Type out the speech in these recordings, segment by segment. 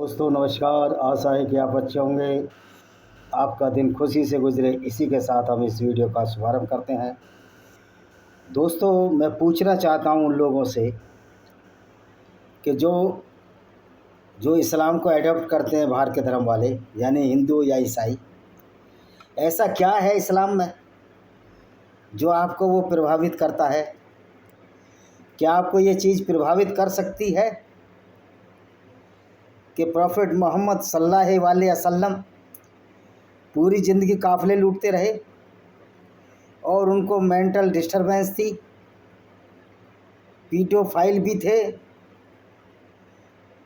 दोस्तों नमस्कार। आशा है कि आप अच्छे होंगे, आपका दिन खुशी से गुजरे। इसी के साथ हम इस वीडियो का शुभारंभ करते हैं। दोस्तों, मैं पूछना चाहता हूं उन लोगों से कि जो जो इस्लाम को एडॉप्ट करते हैं, बाहर के धर्म वाले यानी हिंदू या ईसाई, ऐसा क्या है इस्लाम में जो आपको वो प्रभावित करता है? क्या आपको ये चीज़ प्रभावित कर सकती है कि प्रॉफिट मोहम्मद सल्लल्लाहु अलैहि वसल्लम पूरी ज़िंदगी काफ़िले लूटते रहे और उनको मेंटल डिस्टरबेंस थी, पीडोफाइल भी थे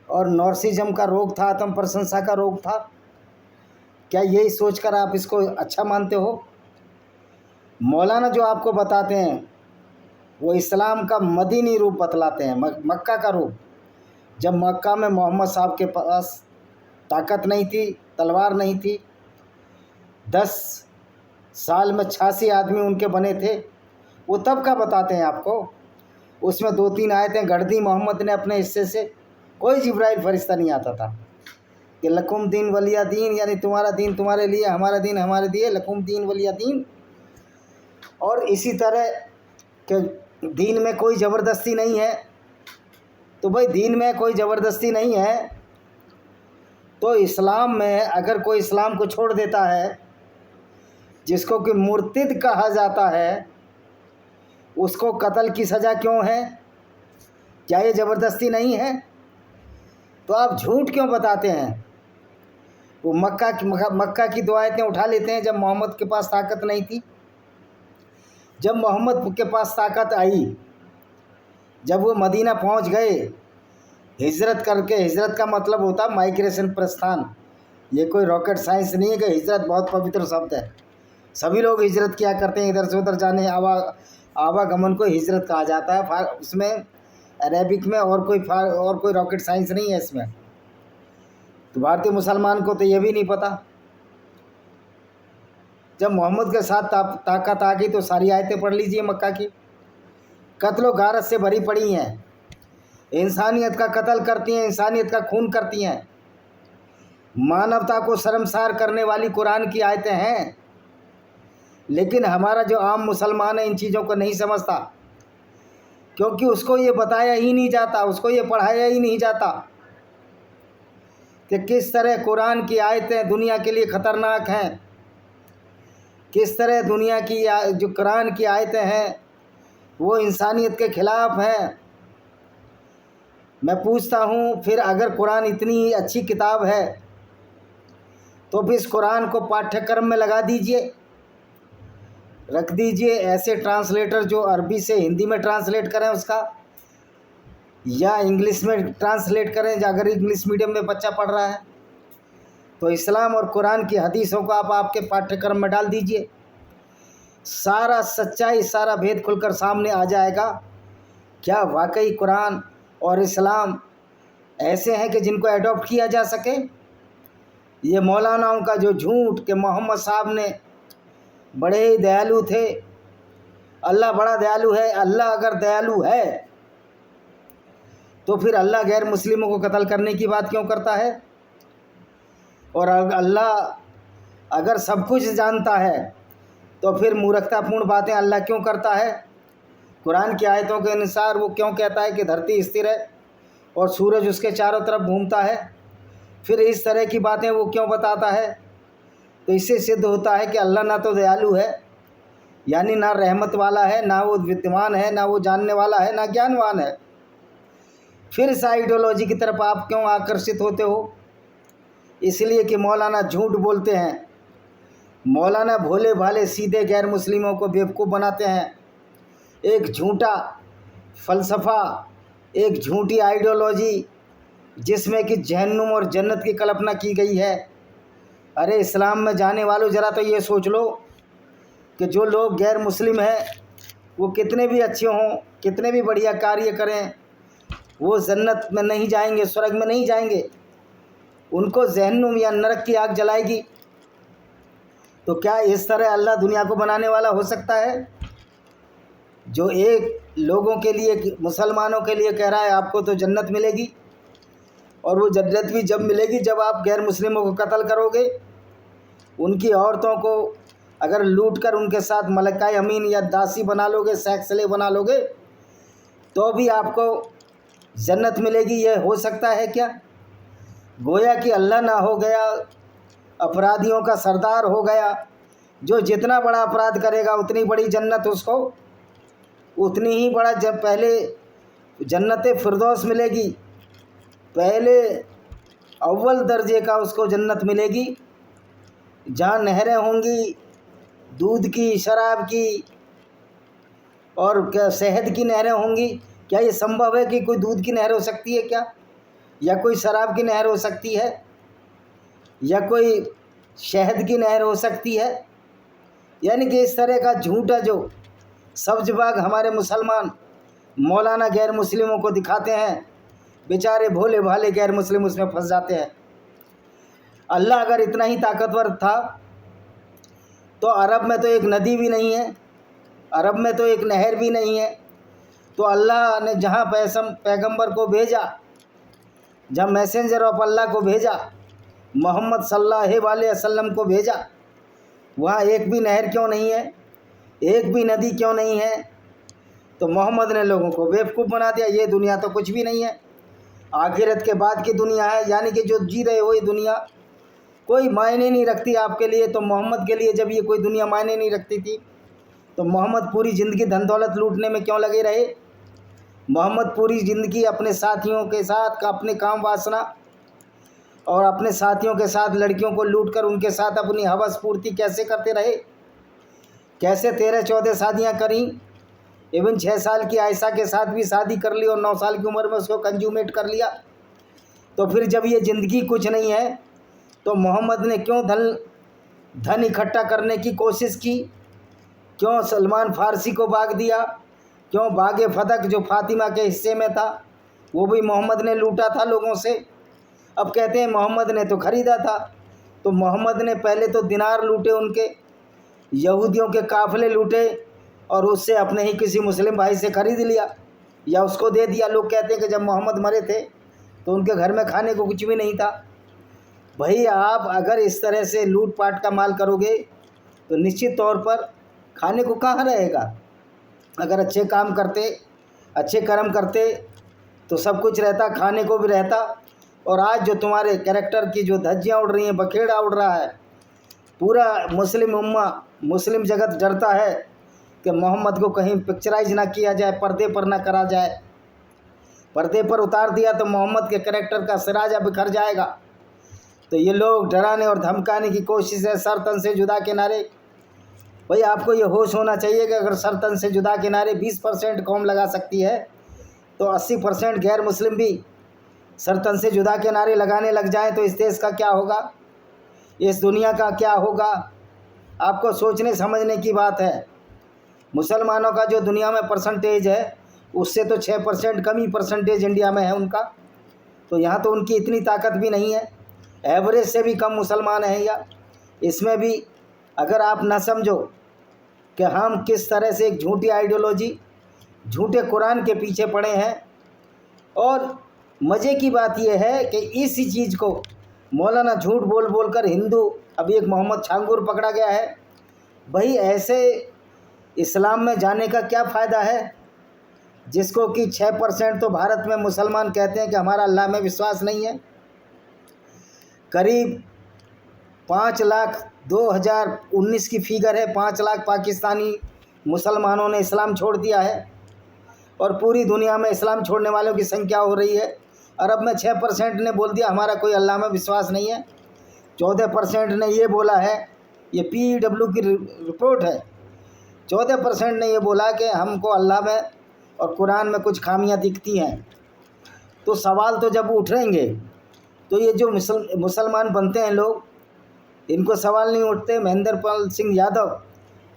और नार्सिसिज्म का रोग था, आत्म प्रशंसा का रोग था? क्या यही सोचकर आप इसको अच्छा मानते हो? मौलाना जो आपको बताते हैं वो इस्लाम का मदीनी रूप बतलाते हैं, मक्का का रूप। जब मक्का में मोहम्मद साहब के पास ताकत नहीं थी, तलवार नहीं थी, 10 साल में 86 आदमी उनके बने थे, वो तब का बताते हैं आपको। उसमें 2-3 आयतें गढ़ दी मोहम्मद ने अपने हिस्से से। कोई जिब्राइल फरिश्ता नहीं आता था कि लकुम दीन वलिया दीन, यानी तुम्हारा दीन तुम्हारे लिए, हमारा दीन हमारे लिए, लकुम दीन वलिया दीन। और इसी तरह कि दीन में कोई ज़बरदस्ती नहीं है। तो भाई दीन में कोई ज़बरदस्ती नहीं है तो इस्लाम में अगर कोई इस्लाम को छोड़ देता है, जिसको कि मुर्तिद कहा जाता है, उसको कत्ल की सज़ा क्यों है? क्या ये ज़बरदस्ती नहीं है? तो आप झूठ क्यों बताते हैं? वो मक्का की 2 आयतें उठा लेते हैं जब मोहम्मद के पास ताकत नहीं थी। जब मोहम्मद के पास ताकत आई, जब वो मदीना पहुंच गए, हिजरत करके, हिजरत का मतलब होता माइग्रेशन, प्रस्थान। ये कोई रॉकेट साइंस नहीं है कि हिजरत बहुत पवित्र शब्द है। सभी लोग हिजरत किया करते हैं, इधर से उधर जाने, आवागमन को हिजरत कहा जाता है। उसमें अरेबिक में और कोई रॉकेट साइंस नहीं है इसमें। तो भारतीय मुसलमान को तो ये भी नहीं पता। जब मोहम्मद के साथ ताकत आ गई तो सारी आयतें पढ़ लीजिए मक्का की। कत्लो गारत से भरी पड़ी हैं, इंसानियत का कत्ल करती हैं, इंसानियत का खून करती हैं, मानवता को शर्मसार करने वाली कुरान की आयतें हैं। लेकिन हमारा जो आम मुसलमान है इन चीज़ों को नहीं समझता, क्योंकि उसको ये बताया ही नहीं जाता, उसको ये पढ़ाया ही नहीं जाता कि किस तरह कुरान की आयतें दुनिया के लिए ख़तरनाक हैं, किस तरह दुनिया की जो कुरान की आयतें हैं वो इंसानियत के ख़िलाफ़ हैं। मैं पूछता हूँ, फिर अगर कुरान इतनी अच्छी किताब है तो फिर इस कुरान को पाठ्यक्रम में लगा दीजिए, रख दीजिए। ऐसे ट्रांसलेटर जो अरबी से हिंदी में ट्रांसलेट करें उसका, या इंग्लिश में ट्रांसलेट करें। अगर इंग्लिश मीडियम में बच्चा पढ़ रहा है तो इस्लाम और कुरान की हदीसों को आप आपके पाठ्यक्रम में डाल दीजिए। सारा सच्चाई, सारा भेद खुलकर सामने आ जाएगा। क्या वाकई कुरान और इस्लाम ऐसे हैं कि जिनको एडॉप्ट किया जा सके? ये मौलानाओं का जो झूठ कि मोहम्मद साहब ने बड़े ही दयालु थे, अल्लाह बड़ा दयालु है। अल्लाह अगर दयालु है तो फिर अल्लाह गैर मुस्लिमों को कत्ल करने की बात क्यों करता है? और अल्लाह अगर सब कुछ जानता है तो फिर मूर्खतापूर्ण बातें अल्लाह क्यों करता है? कुरान की आयतों के अनुसार वो क्यों कहता है कि धरती स्थिर है और सूरज उसके चारों तरफ घूमता है? फिर इस तरह की बातें वो क्यों बताता है? तो इससे सिद्ध होता है कि अल्लाह ना तो दयालु है, यानी ना रहमत वाला है, ना वो विद्वान है, ना वो जानने वाला है, ना ज्ञानवान है। फिर इस आइडियोलॉजी की तरफ आप क्यों आकर्षित होते हो? इसलिए कि मौलाना झूठ बोलते हैं। मौलाना भोले भाले सीधे गैर मुस्लिमों को बेवकूफ़ बनाते हैं। एक झूठा फ़लसफ़ा, एक झूठी आइडियोलॉजी जिसमें कि जहन्नुम और जन्नत की कल्पना की गई है। अरे इस्लाम में जाने वालों, ज़रा तो ये सोच लो कि जो लोग गैर मुस्लिम हैं वो कितने भी अच्छे हों, कितने भी बढ़िया कार्य करें, वो जन्नत में नहीं जाएंगे, स्वर्ग में नहीं जाएंगे। उनको जहन्नुम या नरक की आग जलाएगी। तो क्या इस तरह अल्लाह दुनिया को बनाने वाला हो सकता है? जो एक लोगों के लिए, मुसलमानों के लिए कह रहा है आपको तो जन्नत मिलेगी, और वो जन्नत भी जब मिलेगी जब आप गैर मुस्लिमों को कत्ल करोगे, उनकी औरतों को अगर लूट कर उनके साथ मलकाए अमीन या दासी बना लोगे, सेक्स स्लेव बना लोगे, तो भी आपको जन्नत मिलेगी। यह हो सकता है क्या? गोया कि अल्लाह ना हो गया, अपराधियों का सरदार हो गया, जो जितना बड़ा अपराध करेगा उतनी बड़ी जन्नत उसको, उतनी ही बड़ा जब पहले जन्नत फिरदौस मिलेगी, पहले अव्वल दर्जे का उसको जन्नत मिलेगी, जहाँ नहरें होंगी दूध की, शराब की और क्या शहद की नहरें होंगी। क्या ये संभव है कि कोई दूध की नहर हो सकती है क्या? या कोई शराब की नहर हो सकती है? या कोई शहद की नहर हो सकती है? यानी कि इस तरह का झूठा जो सब्जबाग हमारे मुसलमान मौलाना गैर मुस्लिमों को दिखाते हैं, बेचारे भोले भाले गैर मुस्लिम उसमें फंस जाते हैं। अल्लाह अगर इतना ही ताकतवर था तो अरब में तो एक नदी भी नहीं है, अरब में तो एक नहर भी नहीं है, तो अल्लाह ने जहाँ पैगंबर को भेजा, जब मैसेंजर ऑफ अल्लाह को भेजा, मोहम्मद सल्लल्लाहु अलैहि वसल्लम को भेजा, वहाँ एक भी नहर क्यों नहीं है, एक भी नदी क्यों नहीं है? तो मोहम्मद ने लोगों को बेवकूफ़ बना दिया। ये दुनिया तो कुछ भी नहीं है, आखिरत के बाद की दुनिया है, यानी कि जो जी रहे हो ये दुनिया कोई मायने नहीं रखती आपके लिए। तो मोहम्मद के लिए जब ये कोई दुनिया मायने नहीं रखती थी, तो मोहम्मद पूरी ज़िंदगी धन दौलत लूटने में क्यों लगे रहे? मोहम्मद पूरी ज़िंदगी अपने साथियों के साथ अपने काम वासना और अपने साथियों के साथ लड़कियों को लूट कर उनके साथ अपनी हवस पूर्ति कैसे करते रहे? कैसे 13-14 शादियाँ करी, इवन 6 साल की आयशा के साथ भी शादी कर ली और 9 साल की उम्र में उसको कंज्यूमेट कर लिया। तो फिर जब ये ज़िंदगी कुछ नहीं है तो मोहम्मद ने क्यों धन इकट्ठा करने की कोशिश की? क्यों सलमान फारसी को भाग दिया? क्यों बागे फदक जो फातिमा के हिस्से में था वो भी मोहम्मद ने लूटा था लोगों से? अब कहते हैं मोहम्मद ने तो ख़रीदा था। तो मोहम्मद ने पहले तो दिनार लूटे, उनके यहूदियों के काफ़िले लूटे और उससे अपने ही किसी मुस्लिम भाई से ख़रीद लिया या उसको दे दिया। लोग कहते हैं कि जब मोहम्मद मरे थे तो उनके घर में खाने को कुछ भी नहीं था। भाई आप अगर इस तरह से लूट पाट का माल करोगे तो निश्चित तौर पर खाने को कहाँ रहेगा। अगर अच्छे काम करते, अच्छे कर्म करते तो सब कुछ रहता, खाने को भी रहता। और आज जो तुम्हारे कैरेक्टर की जो धज्जियाँ उड़ रही हैं, बखेड़ा उड़ रहा है, पूरा मुस्लिम उम्मा, मुस्लिम जगत डरता है कि मोहम्मद को कहीं पिक्चराइज ना किया जाए, पर्दे पर ना करा जाए। पर्दे पर उतार दिया तो मोहम्मद के कैरेक्टर का सिराजा बिखर जाएगा। तो ये लोग डराने और धमकाने की कोशिश है, सर तन से जुदा के नारे। भाई आपको ये होश होना चाहिए कि अगर सर तन से जुदा के नारे 20% कौम लगा सकती है तो 80% गैर मुस्लिम भी सर तन से जुदा के नारे लगाने लग जाएं तो इस देश का क्या होगा, इस दुनिया का क्या होगा? आपको सोचने समझने की बात है। मुसलमानों का जो दुनिया में परसेंटेज है उससे तो 6% कम ही परसेंटेज इंडिया में है उनका। तो यहाँ तो उनकी इतनी ताकत भी नहीं है, एवरेज से भी कम मुसलमान हैं। या इसमें भी अगर आप न समझो कि हम किस तरह से एक झूठी आइडियोलॉजी, झूठे कुरान के पीछे पड़े हैं। और मज़े की बात यह है कि इसी चीज़ को मौलाना झूठ बोल बोल कर हिंदू, अभी एक मोहम्मद छांगुर पकड़ा गया है। भाई ऐसे इस्लाम में जाने का क्या फ़ायदा है जिसको कि 6% तो भारत में मुसलमान कहते हैं कि हमारा अल्लाह में विश्वास नहीं है। करीब 5 लाख 2019 की फिगर है, 5 लाख पाकिस्तानी मुसलमानों ने इस्लाम छोड़ दिया है और पूरी दुनिया में इस्लाम छोड़ने वालों की संख्या हो रही है। अरब में 6% ने बोल दिया हमारा कोई अल्लाह में विश्वास नहीं है। 14% ने ये बोला है, ये PW की रिपोर्ट है, 14% ने ये बोला कि हमको अल्लाह में और कुरान में कुछ खामियां दिखती हैं। तो सवाल तो जब उठेंगे तो ये जो मुसलमान बनते हैं लोग, इनको सवाल नहीं उठते। महेंद्र पाल सिंह यादव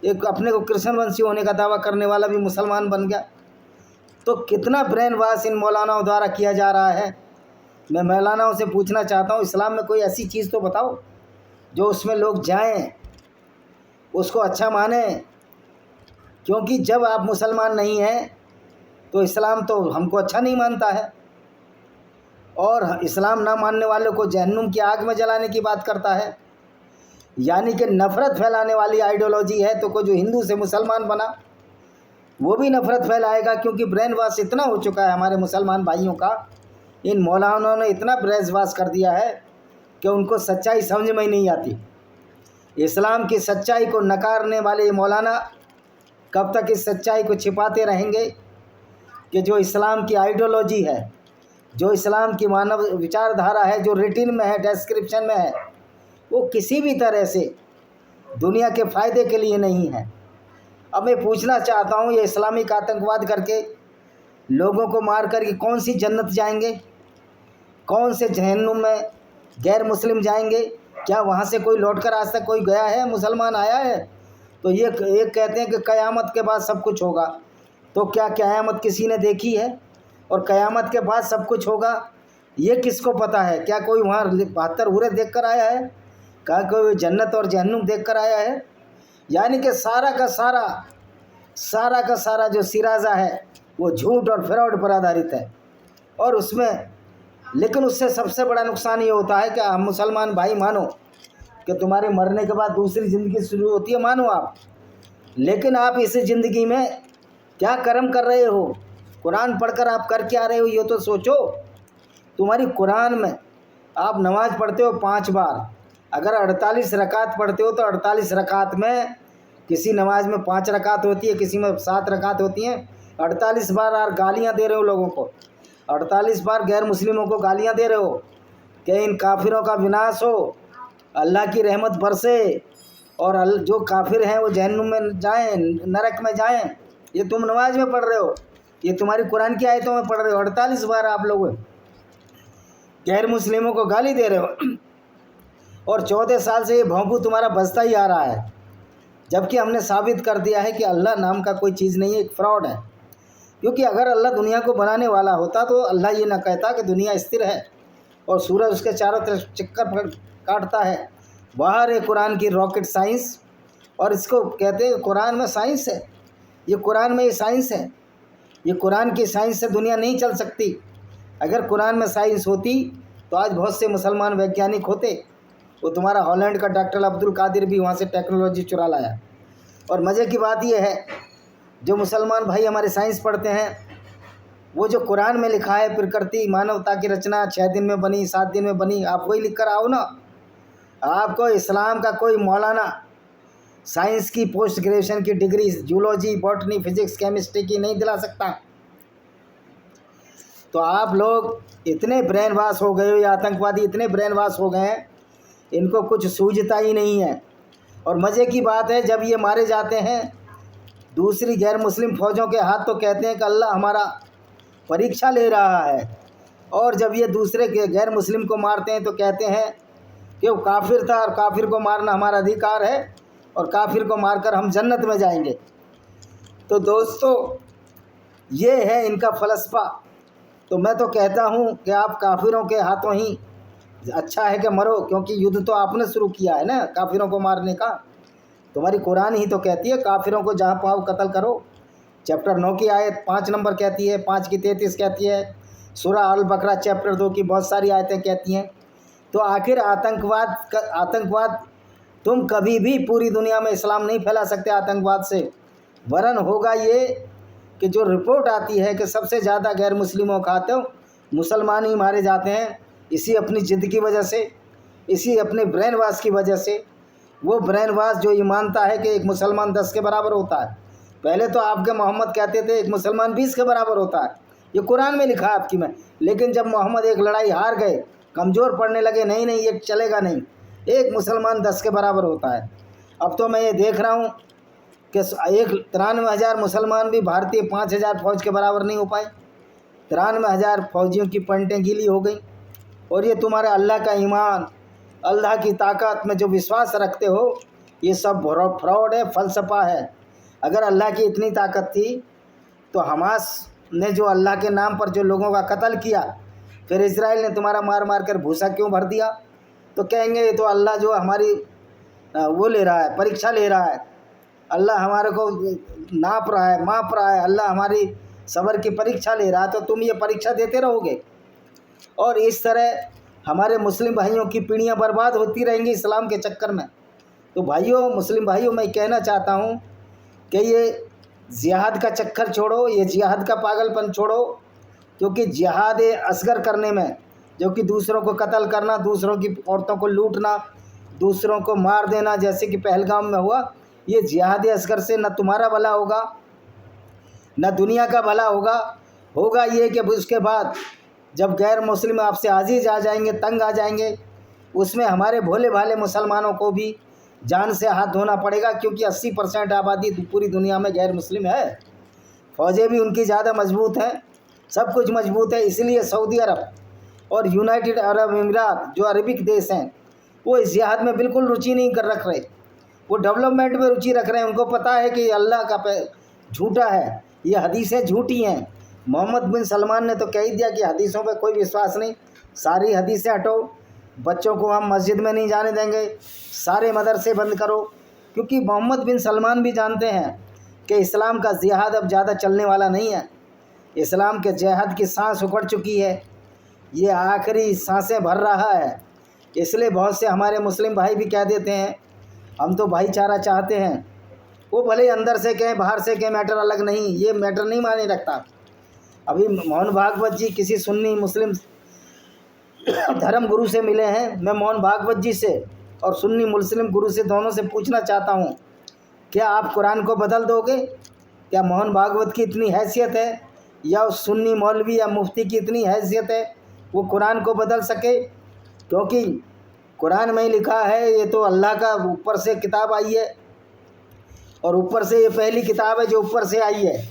एक अपने को कृष्ण वंशी होने का दावा करने वाला भी मुसलमान बन गया। तो कितना ब्रेन वॉश इन मौलानाओं द्वारा किया जा रहा है। मैं मौलानाओं से पूछना चाहता हूँ, इस्लाम में कोई ऐसी चीज़ तो बताओ जो उसमें लोग जाएं, उसको अच्छा माने। क्योंकि जब आप मुसलमान नहीं हैं तो इस्लाम तो हमको अच्छा नहीं मानता है। और इस्लाम ना मानने वालों को जहन्नुम की आग में जलाने की बात करता है। यानी कि नफ़रत फैलाने वाली आइडियोलॉजी है। तो कोई जो हिंदू से मुसलमान बना वो भी नफ़रत फैलाएगा, क्योंकि ब्रेन वॉश इतना हो चुका है हमारे मुसलमान भाइयों का। इन मौलानाओं ने इतना ब्रेन वॉश कर दिया है कि उनको सच्चाई समझ में ही नहीं आती। इस्लाम की सच्चाई को नकारने वाले ये मौलाना कब तक इस सच्चाई को छिपाते रहेंगे कि जो इस्लाम की आइडियोलॉजी है, जो इस्लाम की मानव विचारधारा है, जो रिटिन में है, डिस्क्रिप्शन में है, वो किसी भी तरह से दुनिया के फ़ायदे के लिए नहीं है। अब मैं पूछना चाहता हूँ, ये इस्लामिक आतंकवाद करके लोगों को मार कर के कौन सी जन्नत जाएंगे, कौन से जहन्नुम में गैर मुस्लिम जाएंगे? क्या वहाँ से कोई लौट कर आज तक कोई गया है, मुसलमान आया है? तो ये एक कहते हैं कि क़यामत के बाद सब कुछ होगा। तो क्या क़यामत किसी ने देखी है? और क़यामत के बाद सब कुछ होगा ये किसको पता है? क्या कोई वहाँ 72 हूरें देख कर आया है? क्या कोई जन्नत और जहन्नुम देख कर आया है? यानी कि सारा का सारा जो सिराजा है वो झूठ और फ्रॉड पर आधारित है। और उसमें लेकिन उससे सबसे बड़ा नुकसान ये होता है कि हम मुसलमान भाई मानो कि तुम्हारे मरने के बाद दूसरी ज़िंदगी शुरू होती है, मानो आप, लेकिन आप इस ज़िंदगी में क्या कर्म कर रहे हो? कुरान पढ़कर आप कर क्या रहे हो ये तो सोचो। तुम्हारी कुरान में आप नमाज़ पढ़ते हो 5 बार, अगर 48 रकात पढ़ते हो तो 48 रकात में किसी नमाज में 5 रकात होती है, किसी में 7 रकात होती हैं। 48 बार आप गालियाँ दे रहे हो लोगों को, 48 बार गैर मुस्लिमों को गालियाँ दे रहे हो कि इन काफिरों का विनाश हो, अल्लाह की रहमत बरसे और जो काफिर हैं वो जहन्नुम में जाएं, नरक में जाएं। ये तुम नमाज में पढ़ रहे हो, ये तुम्हारी कुरान की आयतों में पढ़ रहे हो। 48 बार आप लोग गैर मुस्लिमों को गाली दे रहे हो और 14 साल से ये भौंपू तुम्हारा बजता ही आ रहा है, जबकि हमने साबित कर दिया है कि अल्लाह नाम का कोई चीज़ नहीं है, एक फ्रॉड है। क्योंकि अगर अल्लाह दुनिया को बनाने वाला होता तो अल्लाह ये ना कहता कि दुनिया स्थिर है और सूरज उसके चारों तरफ चक्कर काटता है। बाहर है कुरान की रॉकेट साइंस, और इसको कहते हैं कुरान में साइंस है। ये कुरान में ये साइंस है, ये कुरान की साइंस से दुनिया नहीं चल सकती। अगर कुरान में साइंस होती तो आज बहुत से मुसलमान वैज्ञानिक होते। वो तुम्हारा हॉलैंड का डॉक्टर अब्दुल कादिर भी वहाँ से टेक्नोलॉजी चुरा लाया। और मज़े की बात यह है, जो मुसलमान भाई हमारे साइंस पढ़ते हैं, वो जो कुरान में लिखा है प्रकृति मानवता की रचना 6 दिन में बनी, 7 दिन में बनी, आप वही लिख कर आओ ना। आपको इस्लाम का कोई मौलाना साइंस की पोस्ट ग्रेजुएशन की degree zoology, botany, physics, chemistry की नहीं दिला सकता। तो आप लोग इतने ब्रेन वॉश हो गए हो, या आतंकवादी इतने ब्रेन वॉश हो गए हैं, इनको कुछ सूझता ही नहीं है। और मज़े की बात है, जब ये मारे जाते हैं दूसरी गैर मुस्लिम फ़ौजों के हाथ, तो कहते हैं कि अल्लाह हमारा परीक्षा ले रहा है। और जब ये दूसरे के गैर मुस्लिम को मारते हैं तो कहते हैं कि वो काफिर था और काफिर को मारना हमारा अधिकार है और काफिर को मारकर हम जन्नत में जाएंगे। तो दोस्तों, ये है इनका फ़लसफ़ा। तो मैं तो कहता हूँ कि आप काफिरों के हाथों ही अच्छा है कि मरो, क्योंकि युद्ध तो आपने शुरू किया है ना काफिरों को मारने का। तुम्हारी कुरान ही तो कहती है काफिरों को जहाँ पाओ कत्ल करो। चैप्टर 9 की आयत 5 नंबर कहती है, 5 की 33 कहती है। सूरह अल बकरा चैप्टर 2 की बहुत सारी आयतें कहती हैं। तो आखिर आतंकवाद तुम कभी भी पूरी दुनिया में इस्लाम नहीं फैला सकते आतंकवाद से। वरन होगा ये कि जो रिपोर्ट आती है कि सबसे ज़्यादा गैर मुस्लिमों का हाथों मुसलमान ही मारे जाते हैं, इसी अपनी ज़िद की वजह से, इसी अपने ब्रेन वॉश की वजह से। वो ब्रेन वॉश जो ये मानता है कि एक मुसलमान 10 के बराबर होता है। पहले तो आपके मोहम्मद कहते थे एक मुसलमान 20 के बराबर होता है, ये कुरान में लिखा है आपकी में। लेकिन जब मोहम्मद एक लड़ाई हार गए, कमज़ोर पड़ने लगे, नहीं ये चलेगा नहीं, एक मुसलमान 10 के बराबर होता है। अब तो मैं ये देख रहा हूँ कि 93,000 मुसलमान भी भारतीय 5,000 फ़ौज के बराबर नहीं हो पाए। 93,000 फ़ौजियों की पंटें गीली हो गई। और ये तुम्हारे अल्लाह का ईमान, अल्लाह की ताकत में जो विश्वास रखते हो, ये सब फ्रॉड है, फ़लसफ़ा है। अगर अल्लाह की इतनी ताकत थी तो हमास ने जो अल्लाह के नाम पर जो लोगों का कत्ल किया, फिर इजराइल ने तुम्हारा मार मार कर भूसा क्यों भर दिया? तो कहेंगे ये तो अल्लाह जो हमारी वो ले रहा है, परीक्षा ले रहा है, अल्लाह हमारे को नाप रहा है, माप रहा है, अल्लाह हमारी सब्र की परीक्षा ले रहा है। तो तुम ये परीक्षा देते रहोगे। और इस तरह हमारे मुस्लिम भाइयों की पीढ़ियां बर्बाद होती रहेंगी इस्लाम के चक्कर में। तो भाइयों, मुस्लिम भाइयों, मैं कहना चाहता हूं कि ये जिहाद का चक्कर छोड़ो, ये जिहाद का पागलपन छोड़ो, क्योंकि जिहाद असगर करने में, जो कि दूसरों को कत्ल करना, दूसरों की औरतों को लूटना, दूसरों को मार देना, जैसे कि पहलगाम में हुआ, ये जिहाद असगर से न तुम्हारा भला होगा न दुनिया का भला होगा। होगा ये कि उसके बाद जब गैर मुस्लिम आपसे आजीज आ जाएंगे, तंग आ जाएंगे, उसमें हमारे भोले भाले मुसलमानों को भी जान से हाथ धोना पड़ेगा, क्योंकि 80% आबादी पूरी दुनिया में गैर मुस्लिम है। फ़ौजें भी उनकी ज़्यादा मजबूत हैं, सब कुछ मजबूत है। इसलिए सऊदी अरब और यूनाइटेड अरब अमीरात, जो अरबिक देश हैं, वो इस जिहाद में बिल्कुल रुचि नहीं कर रख रहे। वो डेवलपमेंट में रुचि रख रहे हैं। उनको पता है कि अल्लाह का झूठा है, ये हदीसें झूठी हैं। मोहम्मद बिन सलमान ने तो कह ही दिया कि हदीसों पे कोई विश्वास नहीं, सारी हदीसें हटो, बच्चों को हम मस्जिद में नहीं जाने देंगे, सारे मदरसे बंद करो। क्योंकि मोहम्मद बिन सलमान भी जानते हैं कि इस्लाम का जिहाद अब ज़्यादा चलने वाला नहीं है। इस्लाम के जिहाद की सांस उखड़ चुकी है, ये आखिरी सांसें भर रहा है। इसलिए बहुत से हमारे मुस्लिम भाई भी कह देते हैं हम तो भाईचारा चाहते हैं। वो भले अंदर से कहें बाहर से कहें, मैटर अलग नहीं, ये मैटर नहीं माने रखता। अभी मोहन भागवत जी किसी सुन्नी मुस्लिम धर्म गुरु से मिले हैं। मैं मोहन भागवत जी से और सुन्नी मुस्लिम गुरु से, दोनों से पूछना चाहता हूँ, क्या आप कुरान को बदल दोगे? क्या मोहन भागवत की इतनी हैसियत है, या उस सुन्नी मौलवी या मुफ्ती की इतनी हैसियत है वो कुरान को बदल सके? क्योंकि कुरान में ही लिखा है, ये तो अल्लाह का ऊपर से किताब आई है, और ऊपर से ये पहली किताब है जो ऊपर से आई है,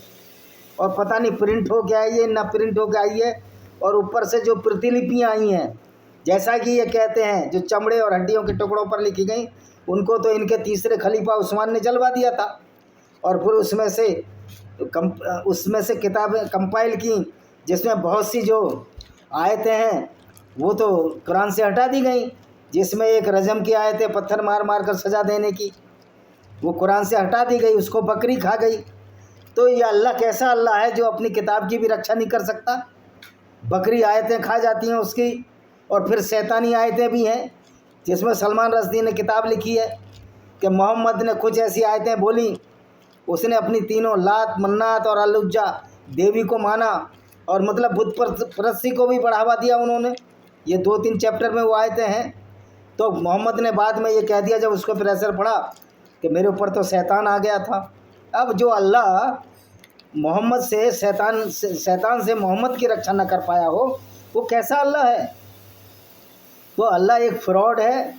और पता नहीं प्रिंट हो के आई है ना प्रिंट हो के आई है। और ऊपर से जो प्रतिलिपियाँ आई हैं, जैसा कि ये कहते हैं, जो चमड़े और हड्डियों के टुकड़ों पर लिखी गई, उनको तो इनके तीसरे खलीफा उस्मान ने जलवा दिया था, और फिर उसमें से किताबें कंपाइल की, जिसमें बहुत सी जो आयतें हैं वो तो कुरान से हटा दी गई। जिसमें एक रजम की आयत है, पत्थर मार मार कर सज़ा देने की, वो कुरान से हटा दी गई, उसको बकरी खा गई। तो ये अल्लाह कैसा अल्लाह है जो अपनी किताब की भी रक्षा नहीं कर सकता? बकरी आयतें खा जाती हैं उसकी। और फिर शैतानी आयतें भी हैं, जिसमें सलमान रश्दी ने किताब लिखी है कि मोहम्मद ने कुछ ऐसी आयतें बोली, उसने अपनी तीनों लात, मन्नात और अल-उज्जा देवी को माना, और मतलब बुत परस्ती को भी बढ़ावा दिया उन्होंने। ये 2-3 चैप्टर में वो आयतें हैं। तो मोहम्मद ने बाद में ये कह दिया, जब उसको प्रेशर पड़ा, कि मेरे ऊपर तो शैतान आ गया था। अब जो अल्लाह मोहम्मद से शैतान से मोहम्मद की रक्षा न कर पाया हो, वो कैसा अल्लाह है? तो अल्लाह एक फ्रॉड है।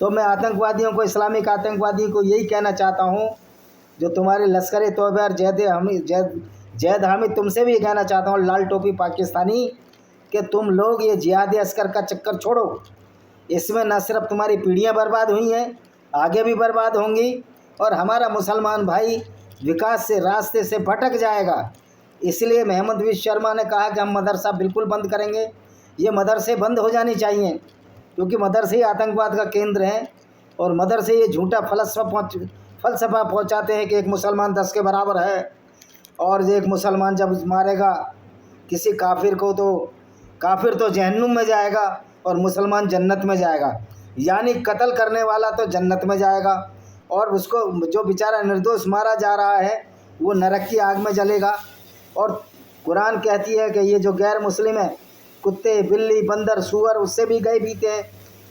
तो मैं आतंकवादियों को, इस्लामिक आतंकवादियों को यही कहना चाहता हूँ, जो तुम्हारे लश्कर तौबा और जैद हामिद, तुमसे भी कहना चाहता हूँ, लाल टोपी पाकिस्तानी, कि तुम लोग ये जिहाद अस्कर का चक्कर छोड़ो। इसमें न सिर्फ तुम्हारी पीढ़ियाँ बर्बाद हुई हैं, आगे भी बर्बाद होंगी, और हमारा मुसलमान भाई विकास से, रास्ते से भटक जाएगा। इसलिए हेमंत विश्व शर्मा ने कहा कि हम मदरसा बिल्कुल बंद करेंगे। ये मदरसे बंद हो जानी चाहिए, क्योंकि मदरसे ही आतंकवाद का केंद्र हैं, और मदरसे ये झूठा फलसफा पहुंचाते हैं कि एक मुसलमान 10 के बराबर है, और एक मुसलमान जब मारेगा किसी काफिर को तो काफिर तो जहन्नुम में जाएगा और मुसलमान जन्नत में जाएगा। यानी कत्ल करने वाला तो जन्नत में जाएगा, और उसको जो बेचारा निर्दोष मारा जा रहा है वो नरक की आग में जलेगा। और कुरान कहती है कि ये जो गैर मुस्लिम है, कुत्ते, बिल्ली, बंदर, सूअर, उससे भी गए बीते हैं,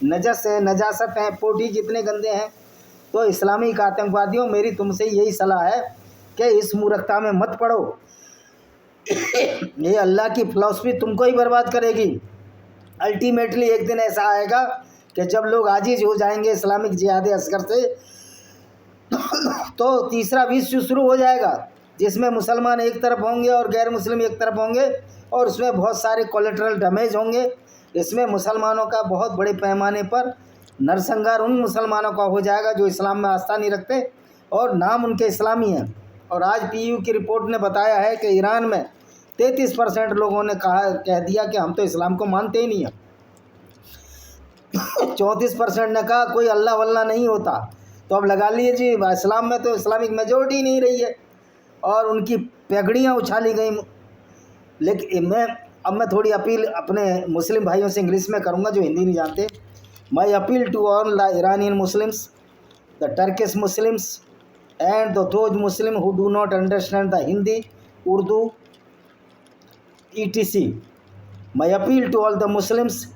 नजस है, नजासत हैं, पोटी जितने गंदे हैं। तो इस्लामिक आतंकवादियों, मेरी तुमसे यही सलाह है कि इस मूर्खता में मत पड़ो। ये अल्लाह की फ़िलॉसफी तुमको ही बर्बाद करेगी। अल्टीमेटली एक दिन ऐसा आएगा कि जब लोग आजिज हो जाएंगे इस्लामिक जिहाद असगर से, तो तीसरा विश्व शुरू हो जाएगा, जिसमें मुसलमान एक तरफ होंगे और गैर मुस्लिम एक तरफ होंगे, और उसमें बहुत सारे कोलेटरल डैमेज होंगे। इसमें मुसलमानों का बहुत बड़े पैमाने पर नरसंहार उन मुसलमानों का हो जाएगा जो इस्लाम में आस्था नहीं रखते और नाम उनके इस्लामी हैं। और आज PU की रिपोर्ट ने बताया है कि ईरान में 33% लोगों ने कह दिया कि हम तो इस्लाम को मानते ही नहीं हैं। 34% ने कहा कोई अल्लाह वल्लाह नहीं होता। तो अब लगा लीजिए, इस्लाम में तो इस्लामिक मेजोरिटी नहीं रही है, और उनकी पगड़ियाँ उछाली गई। लेकिन मैं अब मैं थोड़ी अपील अपने मुस्लिम भाइयों से इंग्लिश में करूँगा जो हिंदी नहीं जानते। My appeal to all the Iranian Muslims, the Turkish Muslims and those Muslim who do not understand the Hindi, Urdu, etc. My appeal to all the Muslims,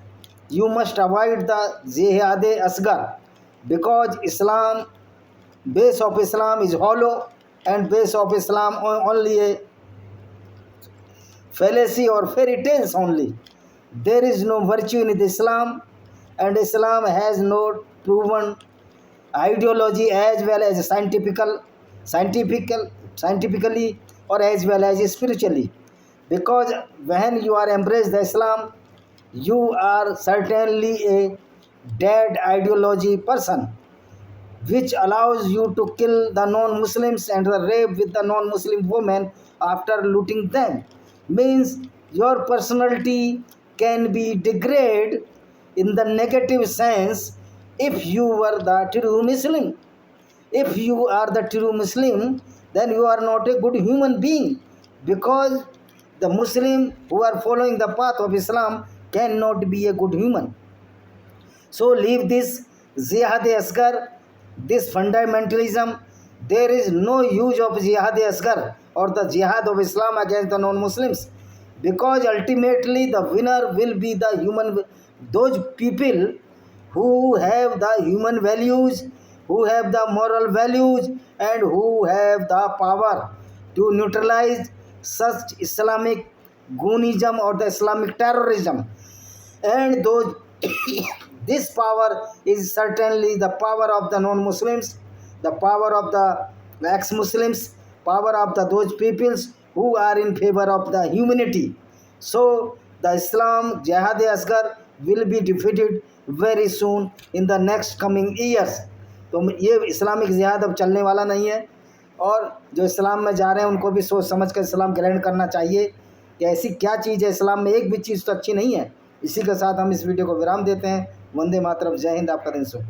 you must avoid the Jihad Asghar because Islam, base of Islam is hollow and base of Islam only a fallacy or fairy tales only. There is no virtue in Islam, and Islam has no proven ideology as well as scientifically or as well as spiritually. Because when you are embrace the Islam, you are certainly a dead ideology person, which allows you to kill the non-Muslims and rape with the non-Muslim women after looting them. Means your personality can be degraded in the negative sense if you were the true Muslim. If you are the true Muslim, then you are not a good human being, because the Muslim who are following the path of Islam cannot be a good human. So leave this Jihad Asghar, this fundamentalism. There is no use of Jihad Asghar or the Jihad of Islam against the non-Muslims, because ultimately the winner will be the those people who have the human values, who have the moral values, and who have the power to neutralize such Islamic goonism or the Islamic terrorism. And those this power is certainly the power of the non-Muslims, the power of the ex-Muslims, power of those peoples who are in favor of the humanity. So the Islam Jihad Asghar will be defeated very soon in the next coming years. तो ये Islamic जिहाद अब चलने वाला नहीं है, और जो इस्लाम में जा रहे हैं उनको भी सोच समझ कर इस्लाम ग्रहण करना चाहिए कि ऐसी क्या चीज़ है इस्लाम में, एक भी चीज़ तो अच्छी नहीं है। इसी के साथ हम इस वीडियो को विराम देते हैं। वंदे मातरम, जय हिंद, आपका दिन शुभ।